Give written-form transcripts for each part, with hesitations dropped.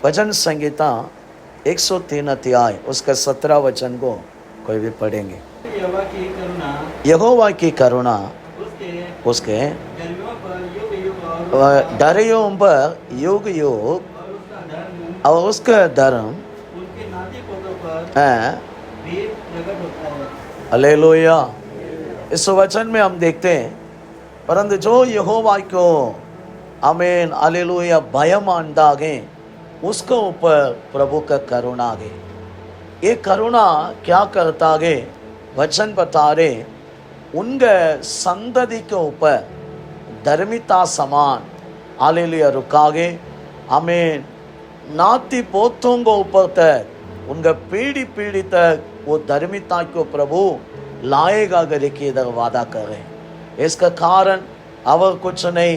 भजन संगीता 103 अध्याय उसका 17 वचन को कोई भी पढ़ेंगे। यहोवा की करुणा उसके डरियों पर युग युग और उसका धर्म हालेलुया। इस वचन में हम देखते हैं, परंतु जो यहोवा को आमीन हालेलुया भयम अंडागे उसके ऊपर प्रभु का करुणा गे। ये करुणा क्या करता गे? वचन बता रहे उनके संतति के ऊपर धर्मिता समान हालेलुया रुकागे। आमीन नाती पोतों को ऊपर तक उनका पीढ़ी पीढ़ी तक वो धर्मिता को प्रभु लाएगा करके इधर वादा कर रहे। इसका कारण अवर कुछ नहीं,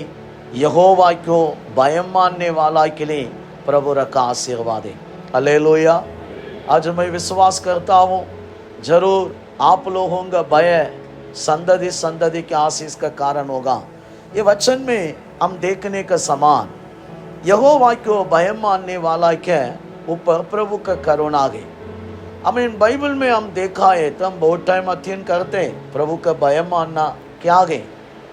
यहोवा को भयम मानने वाला के लिए प्रभु रखा आशीर्वाद है। हालेलुया। आज मैं विश्वास करता हूँ जरूर आप लोगों का भय संतति संतति के आशीष का कारण होगा। ये वचन में हम देखने का समान यहोवा को भयम मानने वाला के ऊपर प्रभु का करुणा है। आमीन। बाइबल में हम देखा है तो हम बहुत टाइम अध्ययन करते हैं प्रभु का भयम मानना क्या है।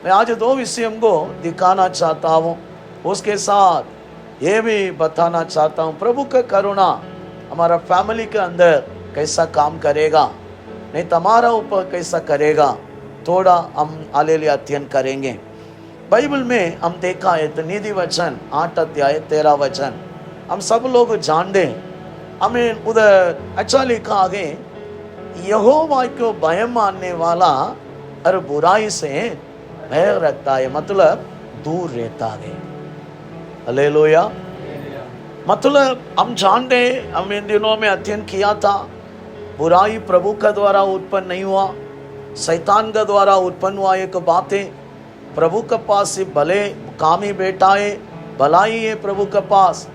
मैं आज 2 विषयों को दिखाना चाहता हूँ, उसके साथ ये भी बताना चाहता हूँ प्रभु का करुणा हमारा फैमिली के अंदर कैसा काम करेगा, नहीं तुम्हारा ऊपर कैसा करेगा, थोड़ा हम हालेलुया अध्ययन करेंगे। बाइबल में हम देखा है तो नीति वचन 8 अध्याय 13 वचन हम सब लोग जानते हैं। हमें उधर अच्छा लिखा आगे, यहोवा को भय मानने वाला हर बुराई से भय रखता है, मतलब दूर रहता है। हालेलुया। मतलब हम जानते हैं, हम इन दिनों में अध्ययन किया था, बुराई प्रभु का द्वारा उत्पन्न नहीं हुआ, शैतान का द्वारा उत्पन्न हुआ। एक बात है, प्रभु के पास से भले कामी बेटा है, भलाई है प्रभु के पास।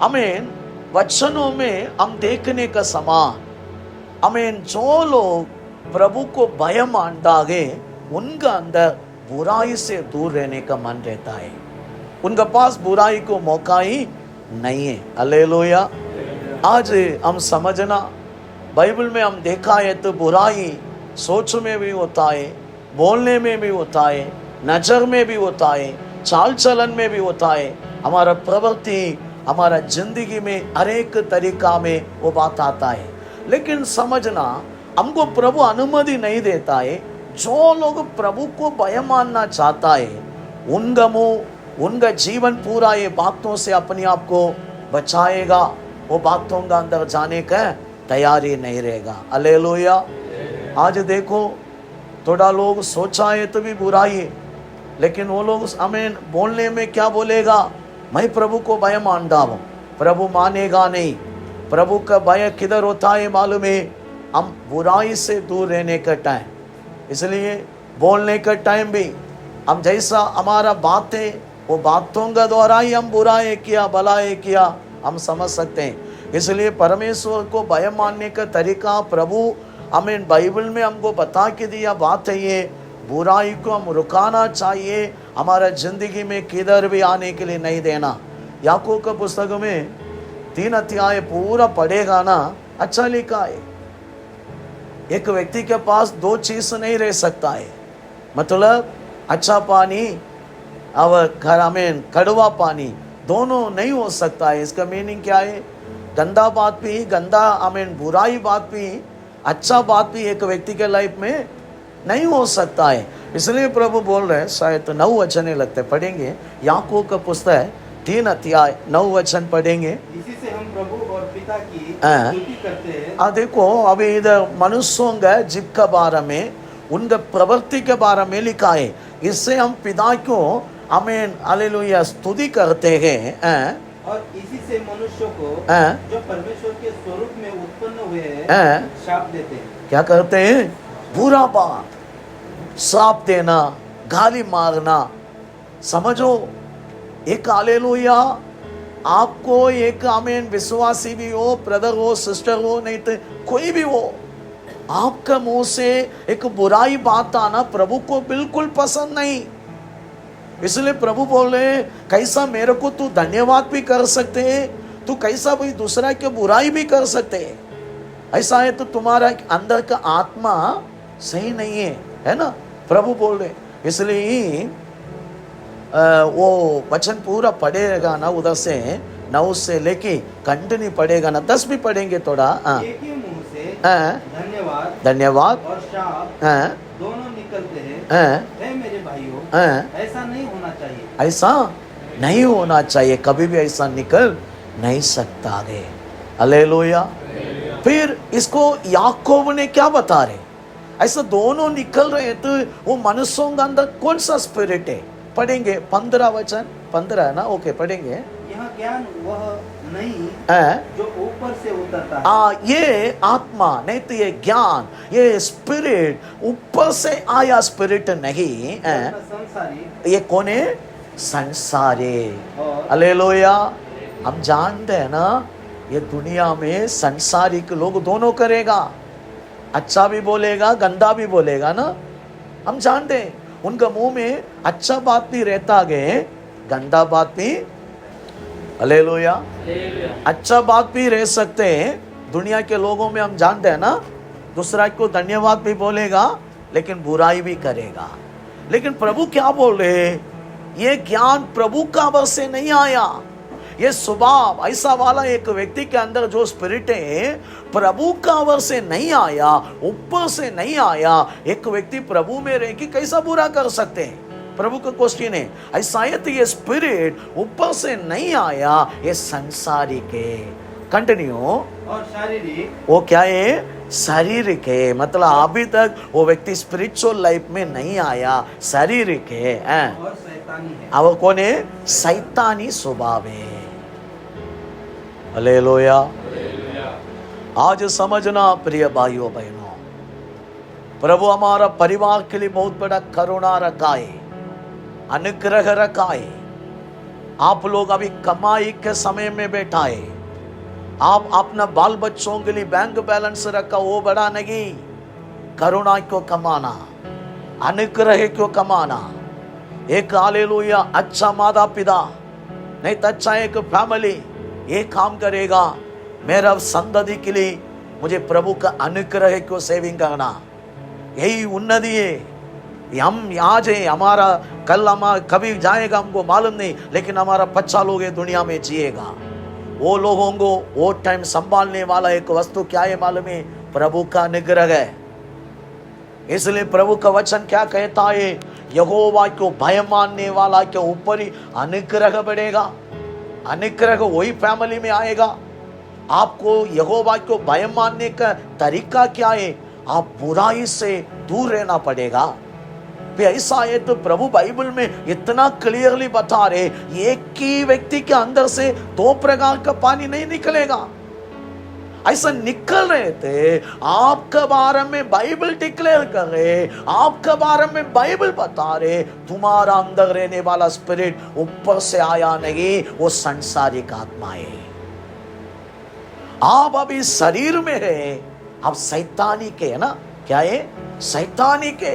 आमीन। वचनों में हम देखने का समान आमीन जो लोग प्रभु को भय मानता है उनका अंदर बुराई से दूर रहने का मन रहता है, उनके पास बुराई को मौका ही नहीं है। हालेलुया। आज हम समझना, बाइबल में हम देखा है तो बुराई सोच में भी होता है, बोलने में भी होता है, नजर में भी होता है, चाल चलन में भी होता है, हमारा प्रवृत्ति हमारा जिंदगी में हर एक तरीका में वो बात आता है। लेकिन समझना, हमको प्रभु अनुमति नहीं देता है। जो लोग प्रभु को भय मानना चाहता है उनका मुंह उनका जीवन पूरा ये बातों से अपने आप को बचाएगा, वो बातों का अंदर जाने का तैयारी नहीं रहेगा। हालेलुया। आज देखो थोड़ा लोग सोचा है तो भी बुराई है, लेकिन वो लोग हमें बोलने में क्या बोलेगा, मैं प्रभु को भय मानता हूँ, प्रभु मानेगा नहीं। प्रभु का भय किधर होता है मालूम है? हम बुराई से दूर रहने का टाइम। इसलिए बोलने का टाइम भी हम जैसा हमारा बातें वो बातों का द्वारा ही हम बुराई किया भलाई किया हम समझ सकते हैं। इसलिए परमेश्वर को भय मानने का तरीका प्रभु हमें बाइबल में हमको बता के दिया बात है। ये बुराई को हम रुकाना चाहिए, हमारा जिंदगी में किधर भी आने के लिए नहीं देना। याकूब का पुस्तक में 3 अध्याय पूरा पढ़ेगा ना, अच्छा लिखा है। एक व्यक्ति के पास 2 चीज नहीं रह सकता है, मतलब अच्छा पानी और घर में कड़वा पानी दोनों नहीं हो सकता है। इसका मीनिंग क्या है? गंदा बात भी, गंदा बुराई बात भी, अच्छा बात भी एक व्यक्ति के लाइफ में नहीं हो सकता है। इसलिए प्रभु बोल रहे हैं, शायद 9 वचन लगते पढ़ेंगे, याकूब का पुस्तक 3 अध्याय 9 वचन पढ़ेंगे। इसी से हम प्रभु और पिता की स्तुति करते हैं। देखो अभी इधर मनुष्यों का जीव के बारे में, उनके प्रवृत्ति के बारे में लिखा है। इससे हम पिता को आमीन हालेलुया स्तुति करते हैं। और इसी से मनुष्यों को जो परमेश्वर के स्वरूप में उत्पन्न हुए हैं शाप देते हैं। क्या करते हैं? बुरा बात, श्राप देना, गाली मारना। समझो, एक हालेलुया आपको एक आमीन विश्वासी भी हो, ब्रदर हो, सिस्टर हो, नहीं तो कोई भी हो, आपका मुंह से एक बुराई बात आना प्रभु को बिल्कुल पसंद नहीं। इसलिए प्रभु बोल रहे कैसा मेरे को तू धन्यवाद भी कर सकते हैं, तू कैसा भी दूसरा की बुराई भी कर सकते है, ऐसा है तो तुम्हारा अंदर का आत्मा सही नहीं है ना, प्रभु बोल रहे। इसलिए वो वचन पूरा पढ़ेगा ना, उधर से 9 से लेके कंटिन्यू पढ़ेगा ना, 10 भी पढ़ेंगे थोड़ा। एक ही मुंह से धन्यवाद और शाप दोनों निकलते हैं। हे मेरे भाइयों, ऐसा नहीं होना चाहिए। ऐसा नहीं होना चाहिए, कभी भी ऐसा निकल नहीं सकता है। हालेलुया। फिर इसको याकूब ने क्या बता रहे, ऐसा दोनों निकल रहे तो वो मनुष्यों के अंदर कौन सा स्पिरिट है? पढ़ेंगे 15 वचन, 15 है ना, ओके पढ़ेंगे। यह ज्ञान वह नहीं जो ऊपर से उतरता है। ये आत्मा नहीं तो ये ज्ञान, ये स्पिरिट ऊपर से आया स्पिरिट नहीं है। संसारी ये कौन है? संसारी। हालेलुया। हम जानते हैं ना, ये दुनिया में संसारिक लोग दोनों करेगा, अच्छा भी बोलेगा गंदा भी बोलेगा ना, हम जानते हैं। उनका मुंह में अच्छा बात भी रहता है, गंदा बात भी, हालेलुया, अच्छा बात भी रह सकते हैं। दुनिया के लोगों में हम जानते हैं ना, दूसरा को धन्यवाद भी बोलेगा लेकिन बुराई भी करेगा। लेकिन प्रभु क्या बोल रहे, ये ज्ञान प्रभु का वश से नहीं आया, ये स्वभाव ऐसा वाला एक व्यक्ति के अंदर जो स्पिरिट है प्रभु का वश से नहीं आया, ऊपर से नहीं आया। एक व्यक्ति प्रभु में रह के कैसा बुरा कर सकते हैं? प्रभु का क्वेश्चन है, ऐसा है तो ये स्पिरिट ऊपर से नहीं आया, ये संसारिक है। कंटिन्यू। और शारीरिक, वो क्या है? शारीरिक है, मतलब अभी तक वो व्यक्ति स्पिरिचुअल लाइफ में नहीं आया, शारीरिक है। और शैतानी है। अब कौन है? शैतानी स्वभाव है। हालेलुया। आज समझना प्रिय भाइयों बहनों, प्रभु हमारा परिवार के लिए बहुत बड़ा करुणा रखा है, अनुग्रह रखा है। आप लोग अभी कमाई के समय में बैठा है, आप अपना बाल बच्चों के लिए बैंक बैलेंस रखा, वो बड़ा नहीं। करुणा क्यों कमाना, अनुग्रह क्यों कमाना? एक हालेलुया अच्छा माता पिता नहीं तो अच्छा एक फैमिली ये काम करेगा, मेरा संतति के लिए मुझे प्रभु का अनुग्रह क्यों सेविंग करना, यही उन्नति है। हम आज है, हमारा कल हमारा कभी जाएगा हमको मालूम नहीं, लेकिन हमारा बच्चा लोग ये दुनिया में जिएगा। वो लोगों को वो टाइम संभालने वाला एक वस्तु क्या है मालूम है? प्रभु का अनुग्रह है। इसलिए प्रभु का वचन क्या कहता है? यहोवा को भय मानने वाला के ऊपर ही अनुग्रह बढ़ेगा। अनुग्रह वही फैमिली में आएगा। आपको यहोवा को भय मानने का तरीका क्या है? आप बुराई से दूर रहना पड़ेगा। ऐसा है तो प्रभु बाइबल में इतना क्लियरली बता रहे, एक ही व्यक्ति के अंदर से 2 प्रकार का पानी नहीं निकलेगा। ऐसा निकल रहे थे, आपके बारे में बाइबल डिक्लेयर कर रहे, आपके बारे में बाइबल बता रहे, तुम्हारा अंदर रहने वाला स्पिरिट ऊपर से आया नहीं, वो संसारिक आत्मा है। आप अभी शरीर में है, आप शैतानी के है ना, क्या है? शैतानी के।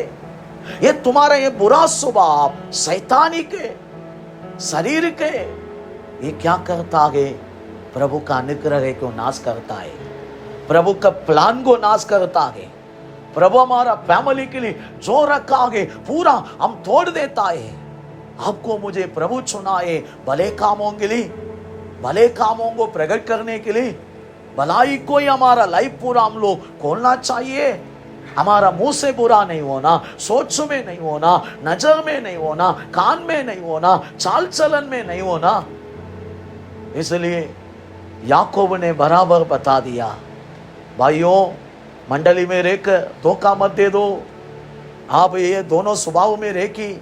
ये तुम्हारा ये बुरा स्वभाव शैतानी के, शरीर के, ये क्या करता है? प्रभु का अनुग्रह को नाश करता है, प्रभु का प्लान को नाश करता है। प्रभु हमारा फैमिली के लिए जो रखा है पूरा हम तोड़ देता है। आपको मुझे प्रभु चुना है भले कामों के लिए, भले कामों को प्रकट करने के लिए। भलाई को ही हमारा लाइफ पूरा हम लोग खोलना चाहिए। हमारा मुंह से बुरा नहीं होना, सोच में नहीं होना, नजर में नहीं होना, कान में नहीं होना, चाल चलन में नहीं होना। इसलिए याकूब ने बराबर बता दिया, भाइयों मंडली में रहकर धोखा मत दे दो। आप ये दोनों स्वभाव में रह की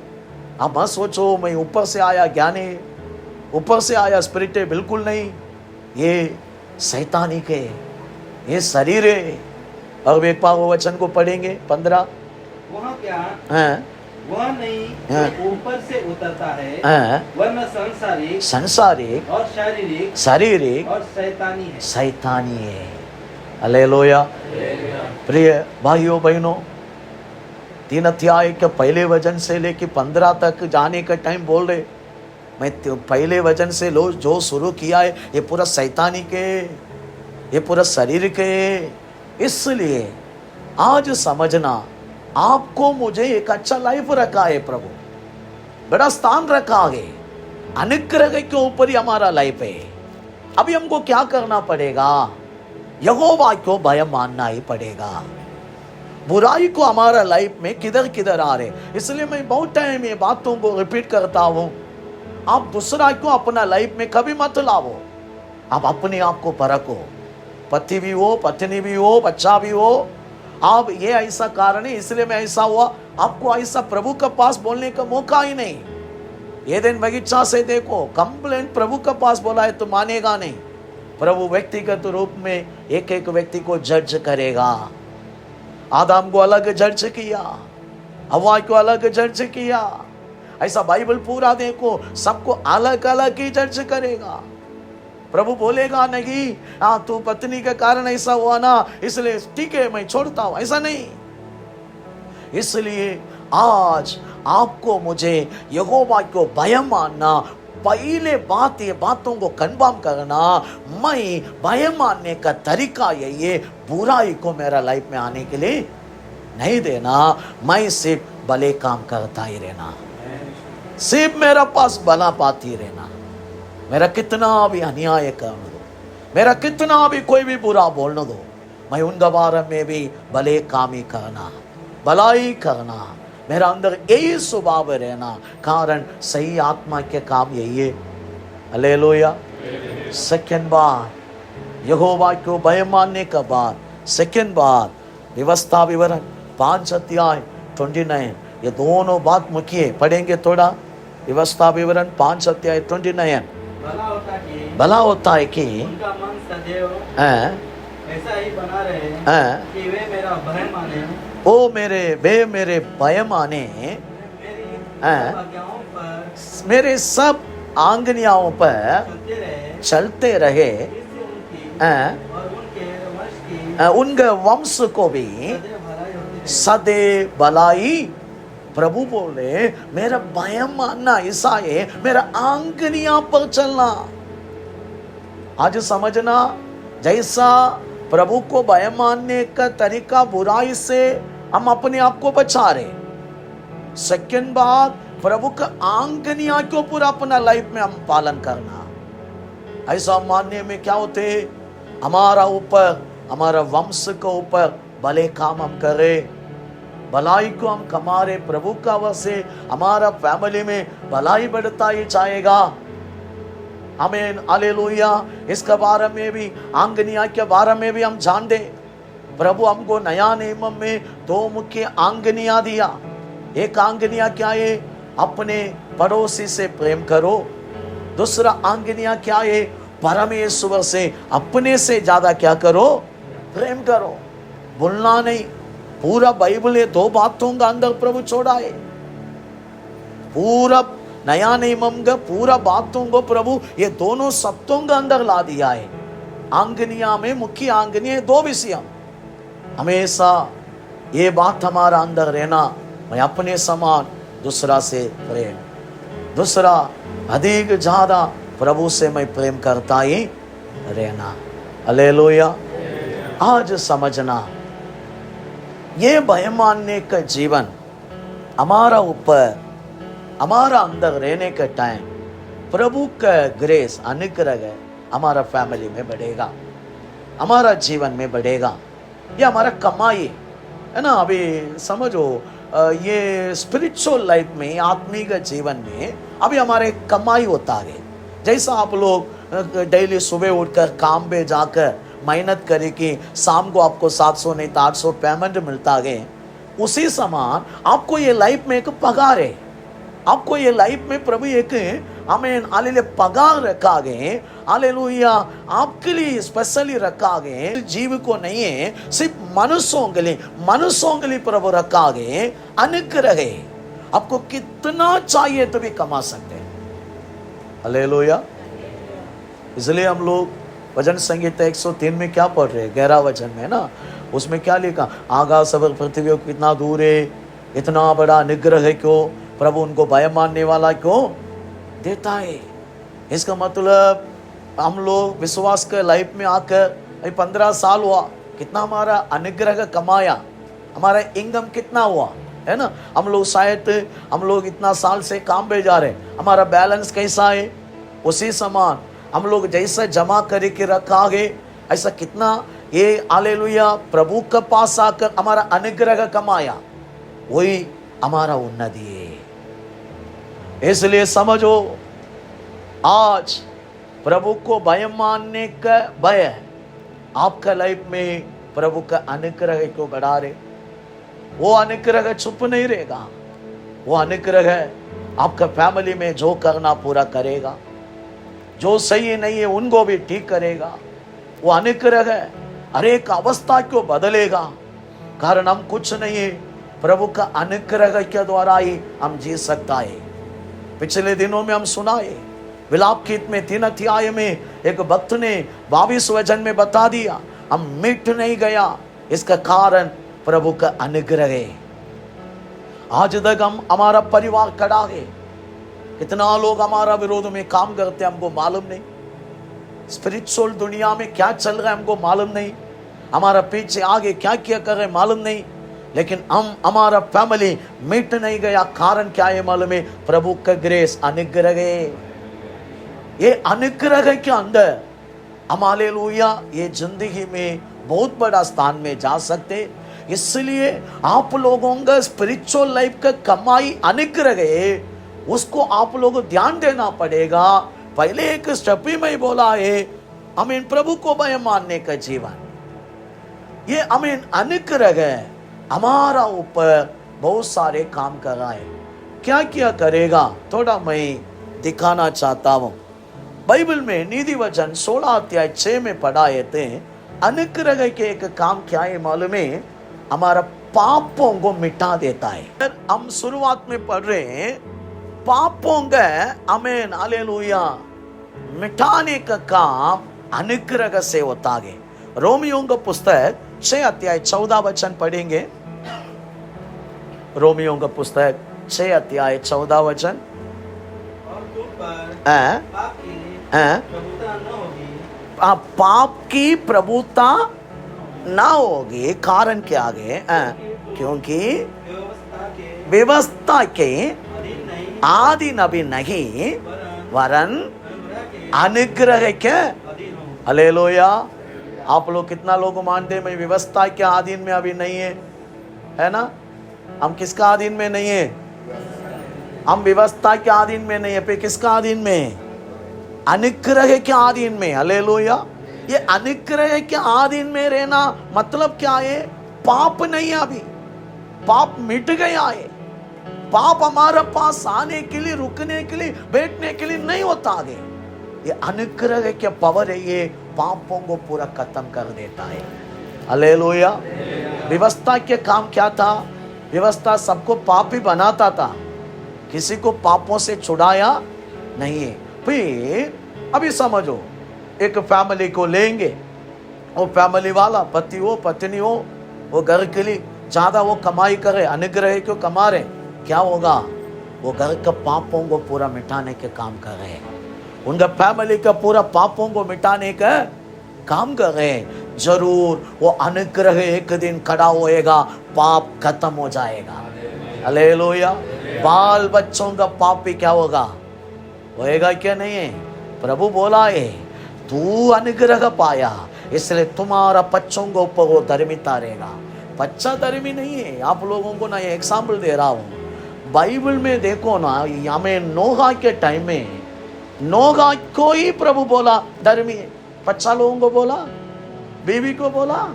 आप मत सोचो मैं ऊपर से आया ज्ञानी, ऊपर से आया स्पिरिट है, बिल्कुल नहीं। ये शैतानी के, ये शरीर है। और एक बार वो वचन को पढ़ेंगे 15। वह क्या है? वह नहीं ऊपर से उतरता है, वरना संसारिक और शारीरिक और शैतानी है। शैतानी है। हालेलुया। प्रिय भाइयों बहनों, 3 अध्याय के पहले वचन से लेके 15 तक जाने का टाइम बोल रहे, मैं पहले वचन से लो जो शुरू किया है ये पूरा शैतानी के, ये पूरा शरीर के। इसलिए आज समझना, आपको मुझे एक अच्छा लाइफ रखा है प्रभु, बड़ा स्थान रखा है, अनुग्रह के ऊपर ही हमारा लाइफ है। अभी हमको क्या करना पड़ेगा? यहोवा को भय मानना ही पड़ेगा। बुराई को हमारा लाइफ में किधर किधर आ रहे, इसलिए मैं बहुत टाइम ये बातों को रिपीट करता हूं। आप दूसरा को अपना लाइफ में कभी मत लाओ, आप अपने आप को परखो। पति भी हो, पत्नी भी हो, बच्चा भी हो, आप ये ऐसा कारण है इसलिए मैं ऐसा हुआ, आपको ऐसा प्रभु के पास बोलने का मौका ही नहीं। ये दिन बगीचा से देखो, कंप्लेंट प्रभु के पास बोला है तो मानेगा नहीं। प्रभु व्यक्तिगत रूप में एक एक व्यक्ति को जज करेगा। आदम को अलग जज किया, हवा को अलग जज किया। ऐसा बाइबल पूरा देखो, सबको अलग अलग ही जज करेगा। प्रभु बोलेगा नहीं हाँ तू पत्नी के कारण ऐसा हुआ ना इसलिए ठीक है मैं छोड़ता हूं, ऐसा नहीं। इसलिए आज आपको मुझे यहोवा को भय मानना, पहले बात ये बातों को कन्फर्म करना, मैं भय मानने का तरीका यही है, बुराई को मेरा लाइफ में आने के लिए नहीं देना। मैं सिर्फ भले काम करता ही रहना, सिर्फ मेरा पास भला पाती रहना। मेरा कितना भी अन्याय करने दो, मेरा कितना भी कोई भी बुरा बोलने दो, मैं उनके बारे में भी भले काम ही करना, भलाई करना। मेरा अंदर यही स्वभाव रहना, कारण सही आत्मा के काम यही है। हालेलुया। सेकंड बात, यहोवा को भय मानने का बाद, सेकंड बात व्यवस्था विवरण 5 अध्याय 29, ये दोनों बात मुख्य है। पढ़ेंगे थोड़ा। व्यवस्था विवरण 5 अध्याय 29। भला होता है कि उनका मन सदैव ऐसा ही बना रहे कि वे मेरा भय माने, ओ मेरे भय माने, मेरे सब आज्ञाओं पर चलते रहे, उनके वंश को भी सदैव भलाई। प्रभु बोले मेरा भय मानना ऐसा है, मेरा आज्ञा पर चलना। आज समझना, जैसा प्रभु को भय मानने का तरीका बुराई से हम अपने आप को बचा रहे। सेकंड बात, प्रभु का आज्ञा के ऊपर अपना लाइफ में हम पालन करना। ऐसा मानने में क्या होते, हमारा ऊपर, हमारा वंश के ऊपर भले काम हम करें, भलाई को हम कमा रहे, प्रभु का वजह से हमारा फैमिली में भलाई बढ़ता ही जाएगा। आमीन, हालेलुया। इसके बारे में भी, आज्ञा के बारे में भी हम जान दे। प्रभु हमको नया नियम में 2 मुख्य आज्ञा दिया। एक आज्ञा क्या है? अपने पड़ोसी से प्रेम करो। दूसरा आज्ञा क्या है? परमेश्वर से अपने से ज्यादा क्या करो? प्रेम करो। भूलना नहीं। पूरा बाइबल ये 2 बातों का अंदर प्रभु छोड़ा है। पूरा नया नियम का पूरा बातों को प्रभु ये दोनों शब्दों का अंदर ला दिया है। आज्ञा में मुख्य आज्ञा 2 विषय, हमेशा ये बात हमारा अंदर रहना, मैं अपने समान दूसरा से प्रेम, दूसरा अधिक ज्यादा प्रभु से मैं प्रेम करता ही रहना। हालेलुया। आज समझना, ये भय मानने का जीवन हमारा ऊपर, हमारा अंदर रहने का टाइम प्रभु का ग्रेस, अनुग्रह हमारा फैमिली में बढ़ेगा, हमारा जीवन में बढ़ेगा। ये हमारा कमाई है ना। अभी समझो, ये स्पिरिचुअल लाइफ में, आत्मिक जीवन में अभी हमारे कमाई होता है। जैसा आप लोग डेली सुबह उठकर काम पे जाकर मेहनत करे कि शाम को आपको 700 नहीं तो 800 पेमेंट मिलता है, उसी समान आपको ये लाइफ में एक पगार है। आपको ये लाइफ में प्रभु एक हमें हालेलुया पगार रखा गए। हालेलुया, आपके लिए स्पेशली रखा गए। जीव को नहीं है, सिर्फ मनुष्यों के लिए प्रभु रखा गए। अनुग्रह है, आपको कितना चाहिए तो भी कमा सकते हैं। हालेलुया। इसलिए हम लोग वचन संहिता 103 में क्या पढ़ रहे हैं? 11 वचन में ना, उसमें क्या लिखा? आकाश और पृथ्वी कितना दूर है, इतना बड़ा अनुग्रह है क्यों? प्रभु उनको भय मानने वाला क्यों देता है। इसका मतलब हम लोग विश्वास के लाइफ में आकर 15 साल हुआ, कितना हमारा अनुग्रह कमाया, हमारा इनकम कितना हुआ है ना। हम लोग शायद हम लोग इतना साल से काम पे जा रहे हैं, हमारा बैलेंस कैसा है, उसी समान हम लोग जैसा जमा करके रखा है ऐसा कितना ये हालेलुया प्रभु के पास आकर हमारा अनुग्रह कमाया, वही हमारा उन्नति है। इसलिए समझो, आज प्रभु को भय मानने का भय आपका लाइफ में प्रभु का अनुग्रह को बढ़ा रहे। वो अनुग्रह चुप नहीं रहेगा, वो अनुग्रह आपका फैमिली में जो करना पूरा करेगा, जो सही नहीं है उनको भी ठीक करेगा। वो अनुग्रह हर एक अवस्था को बदलेगा, कारण हम कुछ नहीं है, प्रभु का अनुग्रह के द्वारा ही हम जी सकता है। पिछले दिनों में हम सुनाए विलाप गीत में 3 अध्याय में एक भक्त ने 22 वचन में बता दिया, हम मिट नहीं गया, इसका कारण प्रभु का अनुग्रह है। आज तक हम हमारा परिवार खड़ा है, कितना लोग हमारा विरोध में काम करते हैं हमको मालूम नहीं, स्पिरिचुअल दुनिया में क्या चल रहा है हमको मालूम नहीं, हमारा पीछे आगे क्या क्या कर रहे मालूम नहीं, लेकिन हम हमारा फैमिली मिट नहीं गया। कारण क्या है मालूम है? प्रभु का ग्रेस, अनुग्रह है। ये अनुग्रह के अंदर हम हालेलुया ये जिंदगी में बहुत बड़ा स्थान में जा सकते। इसलिए आप लोगों का स्पिरिचुअल लाइफ का कमाई अनुग्रह है, उसको आप लोगों को ध्यान देना पड़ेगा। पहले एक स्टेप ही में बोला है, हमें प्रभु को भय मानने का जीवन, ये हमें अनुग्रह है, हमारा ऊपर बहुत सारे काम कर रहा है। क्या क्या करेगा थोड़ा मैं दिखाना चाहता हूं। बाइबल में नीति वचन 16 अध्याय 6 में पढ़ाए थे, अनुग्रह के एक काम क्या है मालूम है? हमारा पापों को मिटा देता है। हम शुरुआत में पढ़ रहे हैं, पापों का आमीन हालेलुया मिटाने का काम अनुग्रह से होता है। रोमियों का पुस्तक 6 अध्याय 14 वचन पढ़ेंगे। रोमियों का पुस्तक 6 अध्याय 14 वचन। पाप की प्रभुता ना होगी, कारण क्या आगे? क्योंकि व्यवस्था के आधीन अभी नहीं, वरन अनुग्रह के। हालेलुया। आप लोग कितना लोग मानते हैं मैं व्यवस्था के अधीन में अभी नहीं है ना? हम किसका अधीन में नहीं है? हम व्यवस्था के अधीन में नहीं है, पे किसका अधीन में? अनुग्रह के अधीन में। हालेलुया। ये अनुग्रह के अधीन में रहना मतलब क्या है? पाप नहीं है, अभी पाप मिट गया है। पाप हमारे पास आने के लिए, रुकने के लिए, बैठने के लिए नहीं होता आगे। ये अनुग्रह के पावर है, ये पापों को पूरा खत्म कर देता है। हालेलुया। व्यवस्था के काम क्या था? व्यवस्था सबको पापी बनाता था, किसी को पापों से छुड़ाया नहीं है। फिर अभी समझो, एक फैमिली को लेंगे, वो फैमिली वाला पति हो पत्नी हो, वो घर के लिए ज्यादा वो कमाई करे, अनुग्रह क्यों कमा रहे, क्या होगा? वो घर के पापों को पूरा मिटाने के काम कर रहे हैं, उनका फैमिली का पूरा पापों को मिटाने का काम कर रहे हैं। जरूर वो अनुग्रह एक दिन खड़ा होएगा, पाप खत्म हो जाएगा। हालेलुया। बाल बच्चों का पाप भी क्या होगा? होएगा क्या नहीं है? प्रभु बोला है, तू अनुग्रह पाया इसलिए तुम्हारा बच्चों को ऊपर वो धर्मिता रहेगा। बच्चा धर्मी नहीं है। आप लोगों को ना ये एग्जाम्पल दे रहा हूँ, बाइबल में देखो ना, हमें नोहा के टाइम में नोहा को ही प्रभु बोला धर्मी है, बच्चा लोगों को बोला, बीवी को बोला।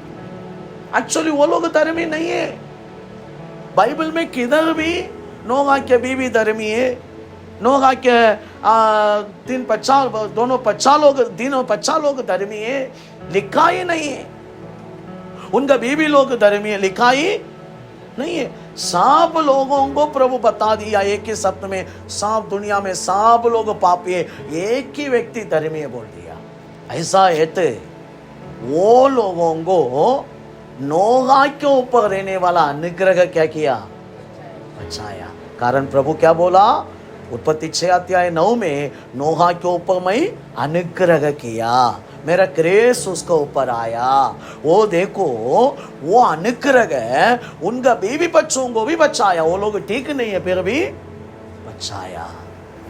एक्चुअली वो लोग धर्मी नहीं है। बाइबल में किधर भी नोहा के बीवी धर्मी है, नोहा के तीनों बच्चा लोग धर्मी है, लिखा ही नहीं है। उनका बीवी लोग धर्मी है, लिखा ही नहीं है। सब लोगों को प्रभु बता दिया एक ही सत्य में, सब दुनिया में सब लोग पापी है, एक ही व्यक्ति धर्मी है बोल दिया। ऐसा है तो वो लोगों को नोहा के ऊपर रहने वाला अनुग्रह क्या किया? बचाया। कारण प्रभु क्या बोला? उत्पत्ति 6:9 में नोहा के ऊपर मैं अनुग्रह किया, मेरा ग्रेस उसके ऊपर आया। वो देखो, वो अनुग्रह उनका बीवी बच्चों को भी बचाया। वो लोग ठीक नहीं है फिर भी बचाया।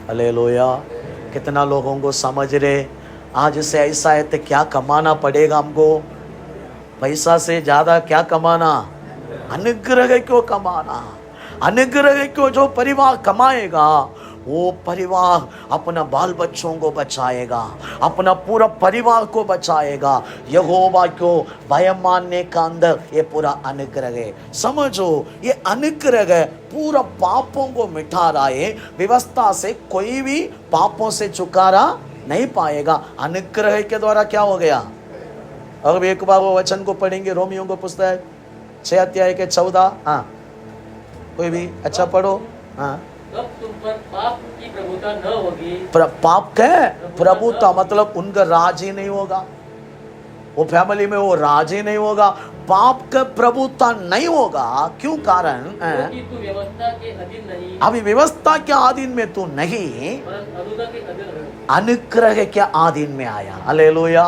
हालेलुया। कितना लोगों को समझ रहे आज से ऐसा है तो क्या कमाना पड़ेगा हमको? पैसा से ज्यादा क्या कमाना? अनुग्रह क्यों कमाना? अनुग्रह क्यों? जो परिवार कमाएगा वो परिवार अपना बाल बच्चों को बचाएगा, अपना पूरा परिवार को बचाएगा। यहोवा को भय मानने का अंदर ये पूरा अनुग्रह है। समझो, ये अनुग्रह पूरा पापों को मिटा रहा है। व्यवस्था से कोई भी पापों से छुटकारा नहीं पाएगा। अनुग्रह के द्वारा क्या हो गया? अब एक बार वो वचन को पढ़ेंगे, रोमियो को पुस्तक 6:14। हाँ, कोई भी अच्छा पढ़ो। हाँ, तब तुम पर पाप की प्रभुता न होगी। पाप का प्रभुता मतलब उनका राज ही नहीं होगा, वो फैमिली में वो राज ही नहीं होगा, पाप का प्रभुता नहीं होगा। क्यों? कारण क्योंकि तू व्यवस्था के अधीन नहीं, अभी व्यवस्था के अधीन में तू नहीं, अनुग्रह के अधीन है। अनुग्रह के अधीन में आया। हालेलुया।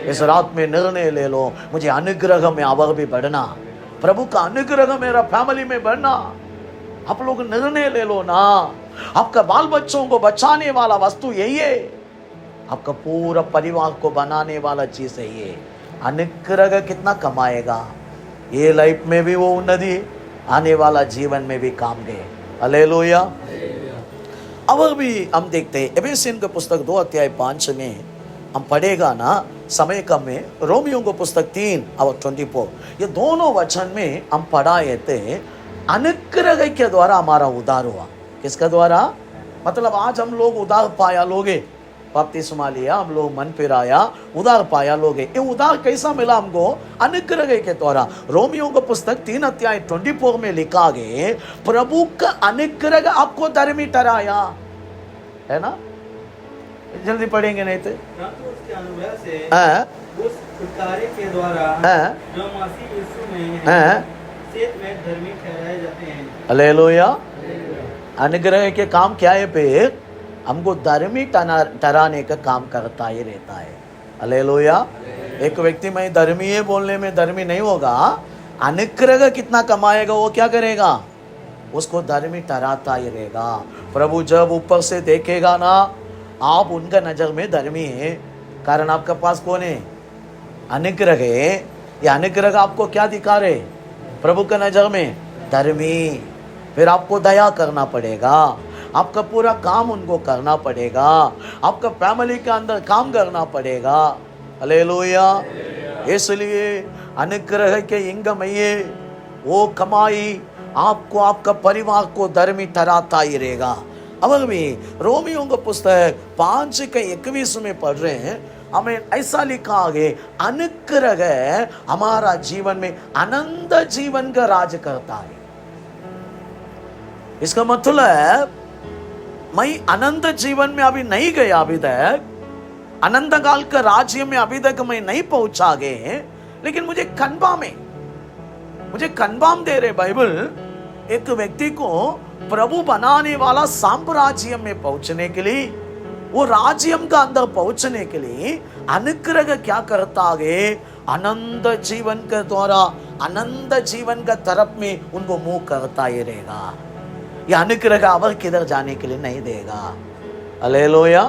इस रात में निर्णय ले लो, मुझे अनुग्रह में और भी बढ़ना, प्रभु का अनुग्रह मेरा फैमिली में बढ़ना। आप लोग निर्णय ले लो ना। आपका बाल बच्चों को बचाने वाला वस्तु यही है, आपका पूरा परिवार को बनाने वाला चीज है ये। अनुग्रह कितना कमाएगा? ये लाइफ में भी वो उन्नति, आने वाला जीवन में भी काम गए। हालेलुया। अब भी हम देखते हैं एफेसियन का पुस्तक 2:5 में हम पढ़ेगा ना, समय कम में। रोमियो को पुस्तक 3:24, ये दोनों वचन में हम पढ़ाए थे। अनुग्रह के द्वारा हमारा उद्धार हुआ। किसका द्वारा? मतलब आज हम लोग उद्धार पाया लोगे, बपतिस्मा लिया, हम लोग मन फिराया, उद्धार पाया लोगे। ये उद्धार कैसा मिला हमको? अनुग्रह के द्वारा। रोमियो का पुस्तक 3:24 में लिखा गया, प्रभु का अनुग्रह आपको धर्मी ठहराया, है ना? जल्दी पढ़ेंगे नहीं तो। उसके अनुग्रह से उस छुटकारे के द्वारा जो मसीह यीशु में है, में धर्मी ठहराए जाते हैं। हालेलुया। अनुग्रह के काम क्या है? पे हमको धर्मी ठहराने का काम करता ही रहता है। हालेलुया। एक व्यक्ति में धर्मी है बोलने में धर्मी नहीं होगा, अनुग्रह कितना कमाएगा वो क्या करेगा? उसको धर्मी ठहराता ही रहेगा। प्रभु जब ऊपर से देखेगा ना, आप उनका नजर में धर्मी है, कारण आपका पास कौन है? अनुग्रह है। ये अनुग्रह आपको क्या दिखा रहे? प्रभु का नजर में धर्मी। फिर आपको दया करना पड़ेगा, आपका पूरा काम उनको करना पड़ेगा, आपका फैमिली के अंदर काम करना पड़ेगा। हालेलुया। इसलिए अनुग्रह के इंगम ये वो कमाई आपको, आपका परिवार को धर्मी ठहराता ही रहेगा। अब भी रोमियो का पुस्तक 5:21 में पढ़ रहे हैं, हमें ऐसा लिखा आगे, अनुग्रह हमारा जीवन में आनंद जीवन का राज करता है। इसका मतलब मैं आनंद जीवन में अभी नहीं गया, अभी तक आनंद काल का राज्य में अभी तक मैं नहीं पहुंचा गए, लेकिन मुझे कन्फर्म दे रहे बाइबल, एक व्यक्ति को प्रभु बनाने वाला साम्राज्य में पहुंचने के लिए, वो राज्य का अंदर पहुंचने के लिए अनुग्रह क्या करता है? आनंद जीवन के द्वारा आनंद जीवन का तरफ में उनको मुंह करता ही रहेगा। ये अनुग्रह और किधर जाने के लिए नहीं देगा। हालेलुया।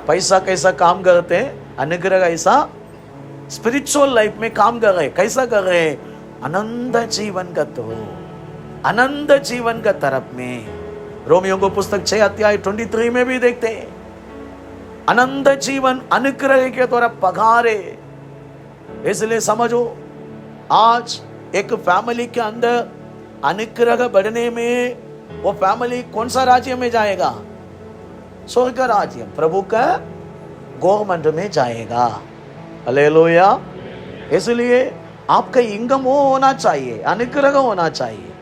पैसा कैसा काम करते हैं? अनुग्रह ऐसा स्पिरिचुअल लाइफ में काम कर रहे। कैसा कर रहे? आनंद जीवन का, तो आनंद जीवन का तरफ में। रोमियो को पुस्तक 6:23 में भी देखते हैं, आनंद जीवन अनुग्रह के द्वारा पगारे। इसलिए समझो, आज एक फैमिली के अंदर अनुग्रह बढ़ने में वो फैमिली कौन सा राज्य में जाएगा? स्वर्ग राज्य, प्रभु का गवर्नमेंट में जाएगा। हालेलुया। इसलिए आपका इनकम वो होना चाहिए, अनुग्रह होना चाहिए।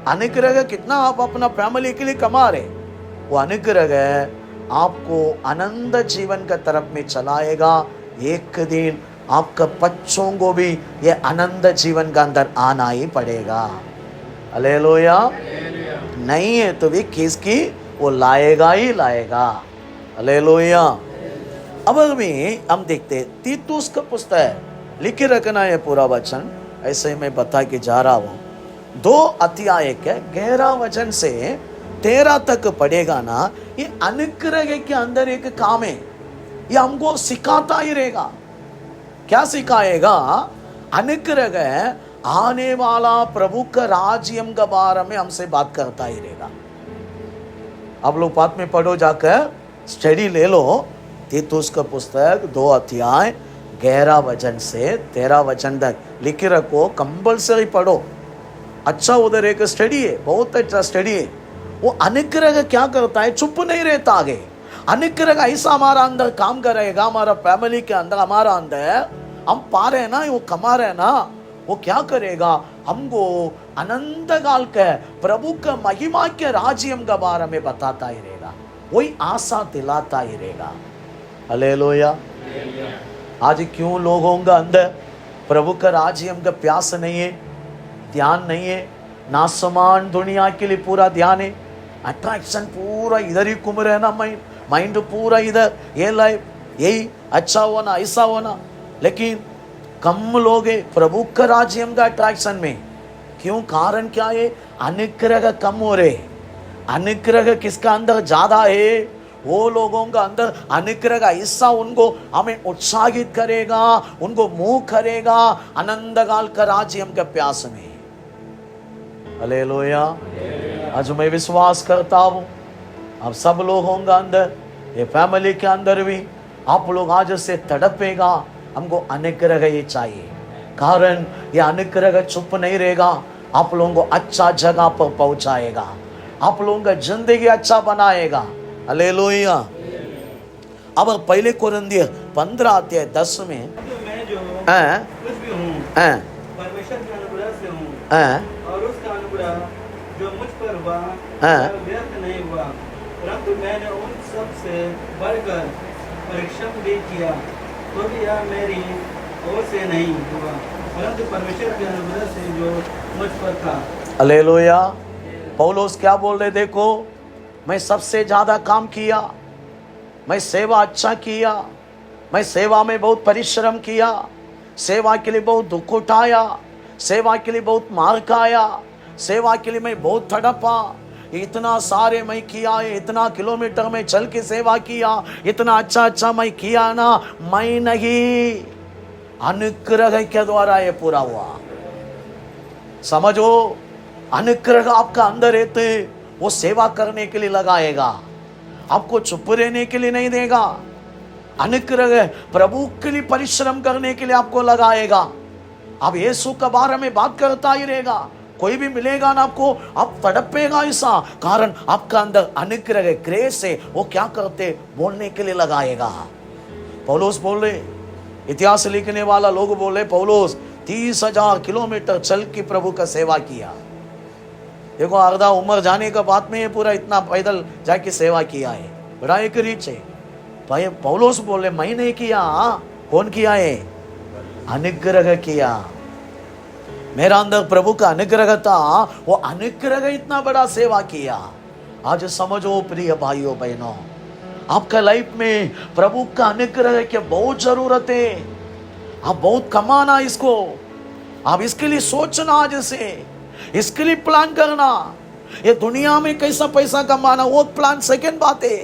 अनुग्रह कितना आप अपना फैमिली के लिए कमा रहे, वो अनुग्रह आपको आनंद जीवन का तरफ में चलाएगा। एक दिन आपका बच्चों को भी ये आनंद जीवन का अंदर आना ही पड़ेगा। हालेलुया। नहीं है तो भी किसकी वो लाएगा ही लाएगा। हालेलुया। अब अभी हम देखते तीतुस का पुस्तक लिखे रखना है पूरा वचन, ऐसे मैं बता के जा रहा हूं। 2 अध्याय के 11 वचन से 13 तक पढ़ेगा ना, ये अनुग्रह के अंदर एक काम है, ये हमको सिखाता ही रहेगा। क्या सिखाएगा? अनुग्रह आने वाला प्रभु का राज्य के बारे में हमसे बात करता ही रहेगा। आप लोग बात में पढ़ो, जाकर स्टडी ले लो। तीतुस का पुस्तक 2 अध्याय 11 वचन से 13 वचन तक लिखे रखो, कंपल्सरी पढ़ो। अच्छा, उधर एक स्टडी है, बहुत अच्छा स्टडी है। वो अनुग्रह क्या करता है? चुप नहीं रहता आगे। अनुग्रह ऐसा हमारा अंदर काम करेगा, हमारा फैमिली के अंदर, हमारा अंदर हम पा रहे हैं ना, वो कमा रहे हैं ना, वो क्या करेगा? हमको अनंत काल के प्रभु का महिमा के राज्य के बारे में बताता ही रहेगा, वही आशा दिलाता ही रहेगा। हालेलुया। आज क्यों लोगों के अंदर प्रभु का राज्य का प्यास नहीं है, ध्यान नहीं है? नासमान दुनिया के लिए पूरा ध्यान है, अट्रैक्शन पूरा इधर ही घूम रहे ना, माइंड पूरा इधर, ये लाइफ यही अच्छा होना, ऐसा होना। लेकिन कम लोग है प्रभु का राज्य का अट्रैक्शन में। क्यों? कारण क्या है? अनुग्रह कम हो रहे। अनुग्रह किसका अंदर ज्यादा है? वो लोगों का अंदर अनुग्रह ऐसा उनको हमें उत्साहित करेगा, उनको मुंह करेगा अनंत काल का राज्य के प्यास में। हालेलुया। आज मैं विश्वास करता हूं आप सब लोगों का अंदर, ये फैमिली के अंदर भी आप लोग आज से तड़पेगा, हमको अनुग्रह ही चाहिए। कारण ये अनुग्रह चुप नहीं रहेगा, आप लोगों को अच्छा जगह पर पहुंचाएगा, आप लोगों का जिंदगी अच्छा बनाएगा। हालेलुया। अब पहले कोरिन्थियर 15 अध्याय 10 में मैं जो कुछ भी हूँ परमेश्वर के अनुग्रह से हूँ, और उसका अनुग्रह जो मुझ पर हुआ व्यर्थ नहीं हुआ, परंतु मैंने उन सब से बढ़कर परिश्रम भी किया, तो भी यह मेरी ओर से नहीं हुआ, परंतु परमेश्वर के अनुग्रह से जो मुझ पर था। हालेलुया। पौलुस क्या बोल रहे? देखो, मैं सबसे ज्यादा काम किया, मैं सेवा अच्छा किया, मैं सेवा में बहुत परिश्रम किया, सेवा के लिए बहुत दुख उठाया, सेवा के लिए बहुत मार खाया, सेवा के लिए मैं बहुत तड़पा, इतना सारे मैं किया है, इतना किलोमीटर में चल के सेवा किया, इतना अच्छा अच्छा मैं किया ना, मैं नहीं, अनुग्रह के द्वारा ये पूरा हुआ। समझो, अनुग्रह आपका अंदर रहते वो सेवा करने के लिए लगाएगा, आपको चुप रहने के लिए नहीं देगा। अनुग्रह प्रभु के लिए परिश्रम करने के लिए आपको लगाएगा। अब यीशु के बारे में बात करता ही रहेगा, कोई भी मिलेगा ना आपको, आप तड़पेगा ऐसा, कारण आपका अंदर अनुग्रह ग्रेस है, वो क्या करते? बोलने के लिए लगाएगा। पौलुस बोले, इतिहास लिखने वाला लोग बोले, पौलुस 30,000 किलोमीटर चल के प्रभु का सेवा किया। देखो, आधा उम्र जाने का बाद में ये पूरा इतना पैदल जाके सेवा किया है, बड़ा एक रीच है भाई। पौलुस बोले, मैं नहीं किया, कौन किया है? अनुग्रह किया। मेरा अंदर प्रभु का अनुग्रह था, वो अनुग्रह इतना बड़ा सेवा किया। आज समझो प्रिय भाइयों बहनों, आपका लाइफ में प्रभु का अनुग्रह की बहुत जरूरत है। आप बहुत कमाना इसको, आप इसके लिए सोचना, आज से इसके लिए प्लान करना। ये दुनिया में कैसा पैसा कमाना वो प्लान सेकंड बात है।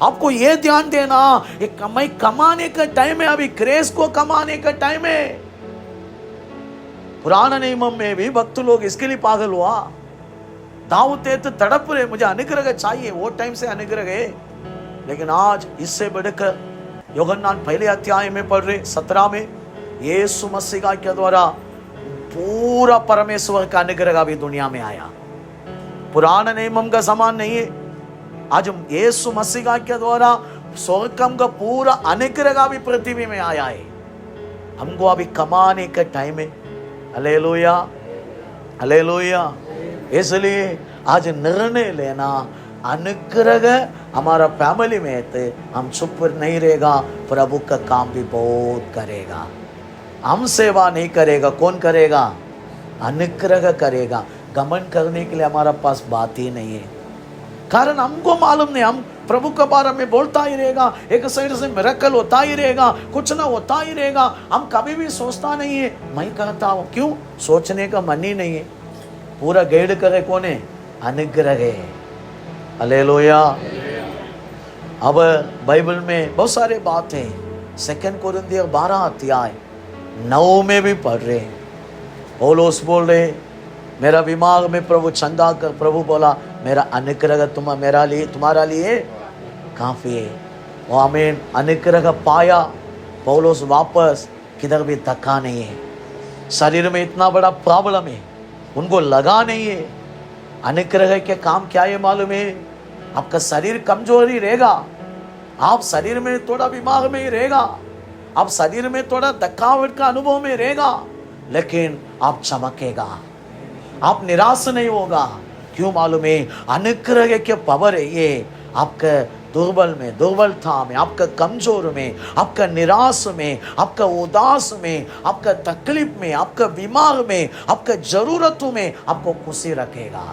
आपको ये ध्यान देना, ये कमाई कमाने का टाइम है, अभी ग्रेस को कमाने का टाइम है। पुराना नियम में भी भक्त लोग इसके लिए पागल हुआ, दाऊद तो तड़प रहे, मुझे अनुग्रह चाहिए, वो टाइम से अनुग्रह है। लेकिन आज इससे बढ़कर यूहन्ना पहले अध्याय में पढ़ रहे 17 में, यीशु मसीह के द्वारा पूरा परमेश्वर का अनुग्रह भी दुनिया में आया। पुराना नियम का समान नहीं है, आज यीशु मसीह के द्वारा स्वर्गम का पूरा अनुग्रह भी पृथ्वी में आया है। हमको अभी कमाने का टाइम है। Hallelujah, hallelujah. इसलिए आज निर्णय लेना, अनुग्रह हमारा फैमिली में है, हम चुप नहीं रहेगा, प्रभु का काम भी बहुत करेगा। हम सेवा नहीं करेगा, कौन करेगा? अनुग्रह करेगा। गमन करने के लिए हमारा पास बात ही नहीं है। कारण हमको मालूम नहीं, हम प्रभु के बारे में बोलता ही रहेगा, एक साइड से मिरेकल होता ही रहेगा, कुछ ना होता ही रहेगा, हम कभी भी सोचता नहीं है मैं करता हूं। क्यों? सोचने का मन ही नहीं है। पूरा गाइड करे कौन है? अनुग्रह है। हालेलुया। अब बाइबल में बहुत सारे बात है, 2 कोरिन्थियर 12 अध्याय 9 में भी पढ़ रहे हैं। पौलुस बोल रहे मेरा दिमाग में प्रभु चंगा कर, प्रभु बोला मेरा अनुग्रह तुम्हारा लिए काफी है। वो आमीन। अनुग्रह पाया पौलुस, वापस किधर भी धक्का नहीं है। शरीर में इतना बड़ा प्रॉब्लम है, उनको लगा नहीं है। अनुग्रह के काम क्या है मालूम है? आपका शरीर कमजोरी रहेगा, आप शरीर में थोड़ा बीमार में ही रहेगा, आप शरीर में थोड़ा धक्कावट का अनुभव में रहेगा, लेकिन आप चमकेगा, आप निराश नहीं होगा। क्यों मालूम है? अनुग्रह के पावर है ये। आपका दुर्बल में, दुर्बलता में, आपका कमजोर में, आपका निराश में, आपका उदास में, आपका तकलीफ में, आपका बीमार में, आपका जरूरतों में आपको खुशी रखेगा,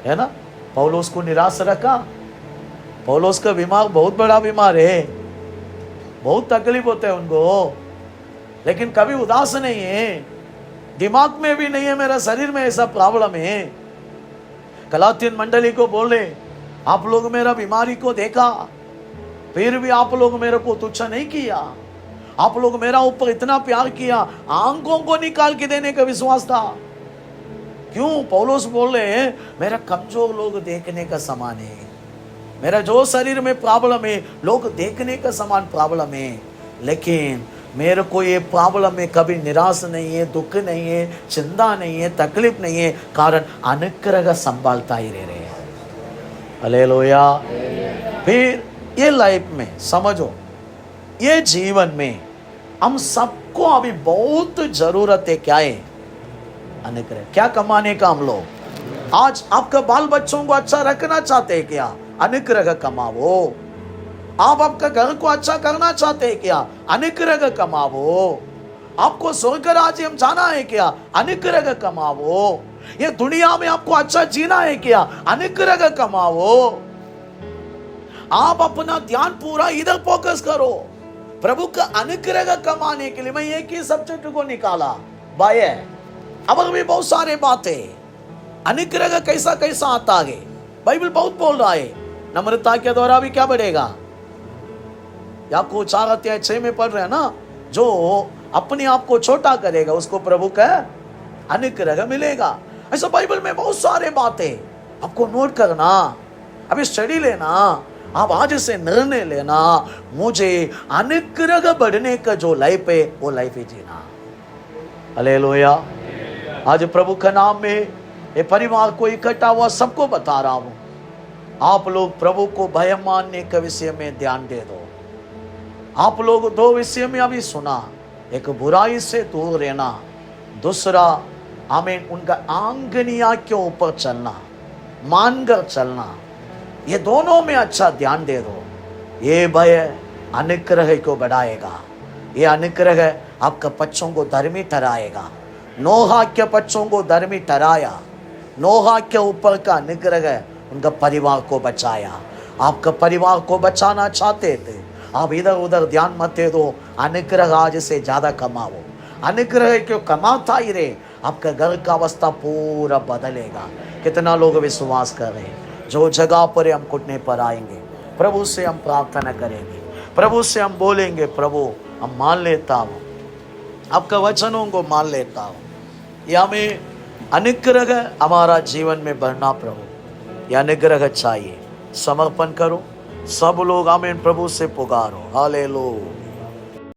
है ना। पौलुस को निराश रखा। पौलुस का बीमार बहुत बड़ा बीमार है, बहुत तकलीफ होते हैं उनको, लेकिन कभी उदास नहीं है, दिमाग में भी नहीं है मेरा शरीर में ऐसा प्रॉब्लम है। गलातियन मंडली को बोले आप लोग मेरा बीमारी को देखा, फिर भी आप लोग मेरे को तुच्छ नहीं किया, आप लोग मेरा ऊपर इतना प्यार किया, आंखों को निकाल के देने का विश्वास था। क्यों? पौलुस बोल रहे हैं मेरा कमजोर लोग देखने का समान है, मेरा जो शरीर में प्रॉब्लम है लोग देखने का समान प्रॉब्लम है, लेकिन मेरे को ये प्रॉब्लम में कभी निराश नहीं है, दुख नहीं है, चिंता नहीं है, तकलीफ नहीं है, कारण अनुग्रह संभालता ही रह रहे हैं। हालेलुया। फिर ये लाइफ में समझो, ये जीवन में हम सबको अभी बहुत जरूरत है। क्या है? अनुग्रह। क्या कमाने का? हम लोग आज आपका बाल बच्चों को अच्छा रखना चाहते हैं क्या? अनुग्रह कमाओ। आप आपका घर को अच्छा करना चाहते हैं क्या? अनुग्रह कमाओ। आपको स्वर्ग राज्य में जाना है क्या? अनुग्रह कमाओ। ये दुनिया में आपको अच्छा जीना है क्या? अनुग्रह कमाओ। आप अपना ध्यान पूरा इधर फोकस करो। प्रभु का अनुग्रह कमाने के लिए मैं एक ही सब्जेक्ट को निकाला, बाय। अब भी बहुत सारे बातें अनुग्रह कैसा कैसा आता है, बाइबल बहुत बोल रहा है। नम्रता के द्वारा भी क्या बढ़ेगा? याकूब 4:6 में पढ़ रहे हैं ना, जो अपने आप को छोटा करेगा उसको प्रभु का अनुग्रह मिलेगा। ऐसा बाइबल में बहुत सारे बातें आपको नोट करना, अभी स्टडी लेना, आप आज से निर्णय लेना, मुझे अनुग्रह बढ़ने का जो लाइफ है वो लाइफ ही जीना। हालेलुया। आज प्रभु के नाम में ये परिवार को इकट्ठा हुआ सबको बता रहा हूं, आप लोग प्रभु को भय मानने के विषय में ध्यान दे दो। आप लोग 2 विषय में अभी सुना, एक बुराई से दूर रहना, दूसरा आमीन उनका आंगनिया के ऊपर चलना, मानकर चलना। ये दोनों में अच्छा ध्यान दे दो। ये भय अनुग्रह को बढ़ाएगा, ये अनुग्रह आपके बच्चों को धर्मी ठहराएगा। नोहा के बच्चों को धर्मी ठहराया, नोहा के ऊपर का अनुग्रह उनका परिवार को बचाया। आपका परिवार को बचाना चाहते थे, आप इधर उधर ध्यान मत दे दो, अनुग्रह आज से ज्यादा कमाओ। अनुग्रह क्यों कमाता ही रहे, आपका घर का अवस्था पूरा बदलेगा। कितना लोग विश्वास कर रहे हैं? जो जगह पर हम घुटने पर आएंगे, प्रभु से हम प्रार्थना करेंगे, प्रभु से हम बोलेंगे, प्रभु हम मान लेता हूँ, आपका वचनों को मान लेता हूँ, ये हमें अनुग्रह हमारा जीवन में बढ़ना। प्रभु ये अनुग्रह चाहिए, समर्पण करो। सब लोग आमीन प्रभु से पुकारो। हालेलुया।